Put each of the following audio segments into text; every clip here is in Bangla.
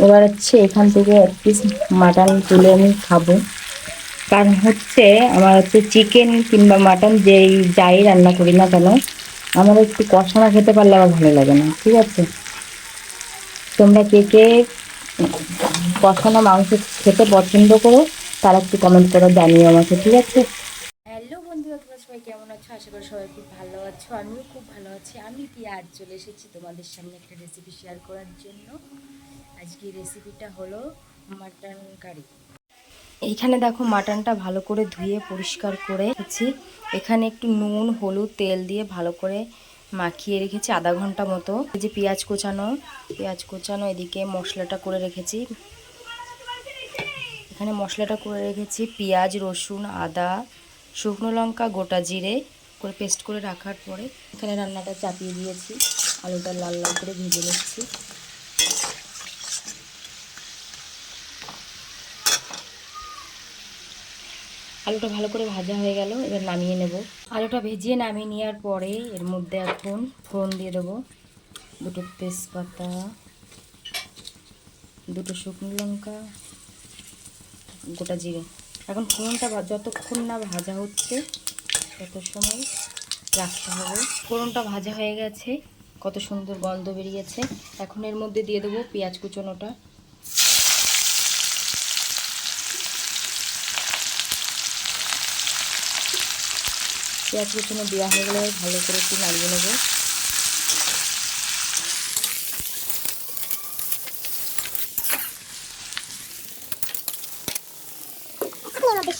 এবার হচ্ছে এখান থেকে এক পিস মাটন তুলে আমি খাবো। কারণ হচ্ছে আমার হচ্ছে চিকেন কিংবা মাটন যাই রান্না করি না কেন, আমার একটু কষানো খেতে পারলে আমার ভালো লাগে না, ঠিক আছে? তোমরা কে কে কষানো মাংস খেতে পছন্দ করো তারা একটু কমেন্ট করে জানিও আমাকে, ঠিক আছে? হ্যালো বন্ধুরা, তোমরা সবাই কেমন আছো? আশা করি সবাই খুব ভালো আছো। আমিও খুব ভালো আছি। আমি আজ চলে এসেছি তোমাদের সামনে একটা রেসিপি শেয়ার করার জন্য। আজকে রেসিপিটা হলো মাটন কারি। এইখানে দেখো মাটনটা ভালো করে ধুয়ে পরিষ্কার করে রেখেছি। এখানে একটু নুন, হলুদ, তেল দিয়ে ভালো করে মাখিয়ে রেখেছি আধা ঘন্টা মতো। এই যে পেঁয়াজ কোচানো এদিকে মশলাটা করে রেখেছি। এখানে মশলাটা করে রেখেছি পেঁয়াজ, রসুন, আদা, শুকনো লঙ্কা, গোটা জিরে করে পেস্ট করে রাখার পরে এখানে রান্নাটা চাপিয়ে দিয়েছি। আলুটা লাল লাল করে ভেজে নিচ্ছি। আলুটা ভালো করে ভাজা হয়ে গেল, এবার নামিয়ে নেব। আলুটা ভেজিয়ে নামিয়ে নেওয়ার পরে এর মধ্যে এখন ফোড়ন দিয়ে দেবো। দুটো তেজপাতা, দুটো শুকনো লঙ্কা, গোটা জিরে। এখন ফোড়নটা যতক্ষণ না ভাজা হচ্ছে তত সময় রাখতে হবে। ফোড়নটা ভাজা হয়ে গেছে, কত সুন্দর গন্ধ বেরিয়েছে। এখন এর মধ্যে দিয়ে দেবো পেঁয়াজ কুচনোটা। পেঁয়াজ কুচনো দেওয়া হয়ে গেলে ভালো করে একটু নাড়িয়ে নেবো।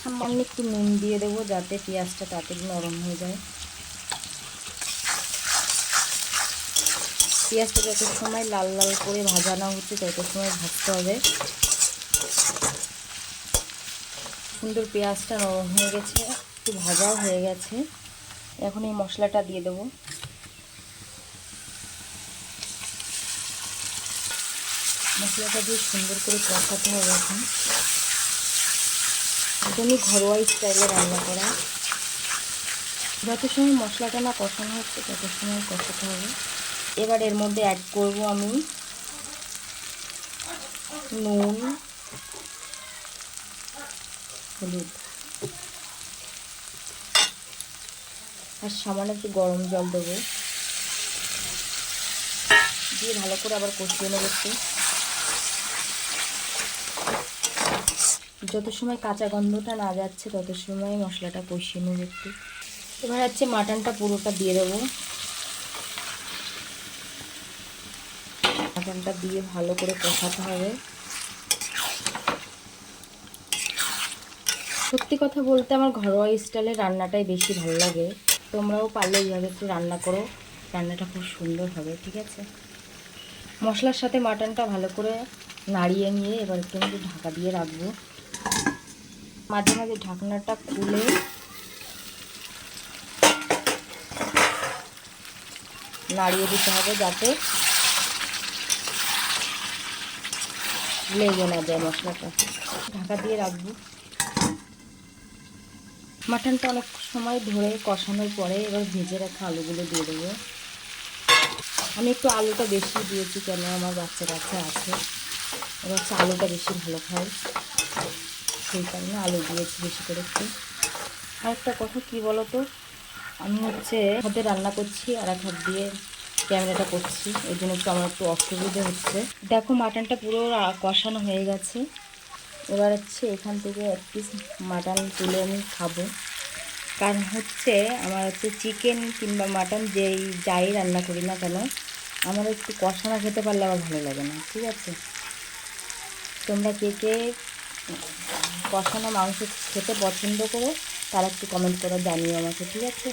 সামান্য একটু নুন দিয়ে দেবো যাতে পেঁয়াজটা তাড়াতাড়ি নরম হয়ে যায়। পেঁয়াজটা যত সময় লাল লাল করে ভাজা না হচ্ছে তত সময় ভাজতে হবে। সুন্দর পেঁয়াজটা নরম হয়ে গেছে, একটু ভাজাও হয়ে গেছে। এখন এই মশলাটা দিয়ে দেবো। মশলাটা দিয়ে সুন্দর করে কষাতে হবে। এখন একদমই ঘরোয়া স্টাইলে রান্না করা। যত সময় মশলাটা না কষানো হচ্ছে তত সময় কষাতে হবে। এবার এর মধ্যে অ্যাড করব আমি নুন, হলুদ আর সামান্য একটু গরম জল দেবো। দিয়ে ভালো করে আবার কষিয়ে নেব একটু। যত সময় কাঁচা গন্ধটা না যাচ্ছে তত সময় মশলাটা কষিয়ে নেব একটু। এবার হচ্ছে মাটনটা পুরোটা দিয়ে দেবো। মাটনটা দিয়ে ভালো করে কষাতে হবে। সত্যি কথা বলতে আমার ঘরোয়া স্টাইলের রান্নাটাই বেশি ভালো লাগে। তোমরাও পারলে এইভাবে একটু রান্না করো, রান্নাটা খুব সুন্দর হবে, ঠিক আছে? মশলার সাথে মাটনটা ভালো করে নাড়িয়ে নিয়ে এবার একটু ঢাকা দিয়ে রাখবো। মাঝে মাঝে ঢাকনাটা খুলে নাড়িয়ে দিতে হবে যাতে লেগে না যায় মশলাটা। ঢাকা দিয়ে রাখবো। মাটনটা অনেক সময় ধরে কষানোর পরে এবার ভেজে রাখা আলুগুলো দিয়ে দেবো। আমি একটু আলুটা বেশি দিয়েছি, কেন আমার বাচ্চা কাচ্চা আছে, এবার হচ্ছে আলুটা বেশি ভালো খায়, সেই কারণে আলু দিয়েছি বেশি করে একটু। আর একটা কথা কী বলো তো, আমি হচ্ছে হাতে রান্না করছি আর এক হাত দিয়ে ক্যামেরাটা করছি, এই জন্য একটু আমার একটু অসুবিধে হচ্ছে। দেখো মাটনটা পুরো কষানো হয়ে গেছে। এবার হচ্ছে এখান থেকে এক পিস মাটন তুলে আমি খাবো। কারণ হচ্ছে আমার হচ্ছে চিকেন কিংবা মাটন যাই রান্না করি না কেন, আমার একটু কষানো খেতে পারলে আমার ভালো লাগে না, ঠিক আছে? তোমরা কে কে কষানো মাংস খেতে পছন্দ করো তারা একটু কমেন্ট করে জানিও আমাকে, ঠিক আছে?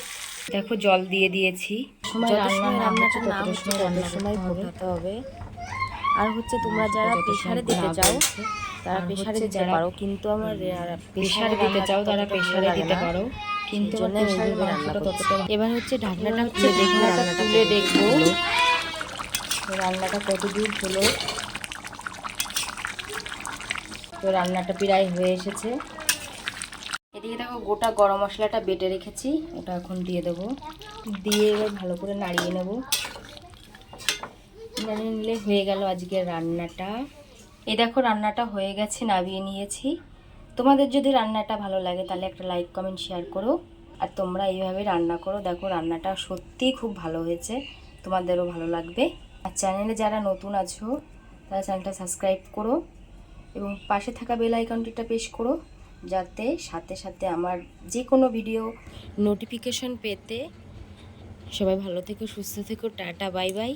দেখো জল দিয়ে দিয়েছি। সময় রান্নাটা না হচ্ছে তত সময় ফোটাতে হবে। আর হচ্ছে তোমরা যারা প্রেসারে দিতে চাও তারা প্রেসারে দিতে পারো, কিন্তু আমার প্রেসারে দিতে চাও তারা প্রেসারে দিতে পারো, কিন্তু প্রেসারের মাংসটা ততটা। এবার হচ্ছে ঢাকনাটা হচ্ছে ঢাকনাটা তুলে দেখবো রান্নাটা কত দূর হলো। তো রান্নাটা প্রায় হয়ে এসেছে। এদিকে দেখো গোটা গরম মশলাটা বেটে রেখেছি, ওটা এখন দিয়ে দেবো। দিয়ে এবার ভালো করে নাড়িয়ে নেব। নাড়িয়ে নিলে হয়ে গেল আজকের রান্নাটা। এই দেখো রান্নাটা হয়ে গেছে, নামিয়ে নিয়েছি। তোমাদের যদি রান্নাটা ভালো লাগে তাহলে একটা লাইক কমেন্ট শেয়ার করো, আর তোমরা এইভাবে রান্না করো। দেখো রান্নাটা সত্যিই খুব ভালো হয়েছে, তোমাদেরও ভালো লাগবে। আর চ্যানেলে যারা নতুন আছো তারা চ্যানেলটা সাবস্ক্রাইব করো এবং পাশে থাকা বেল আইকনটিটা প্রেস করো, যাতে সাথে সাথে আমার যে কোনো ভিডিও নোটিফিকেশন পেতে। সবাই ভালো থেকো, সুস্থ থেকো, টাটা বাই বাই।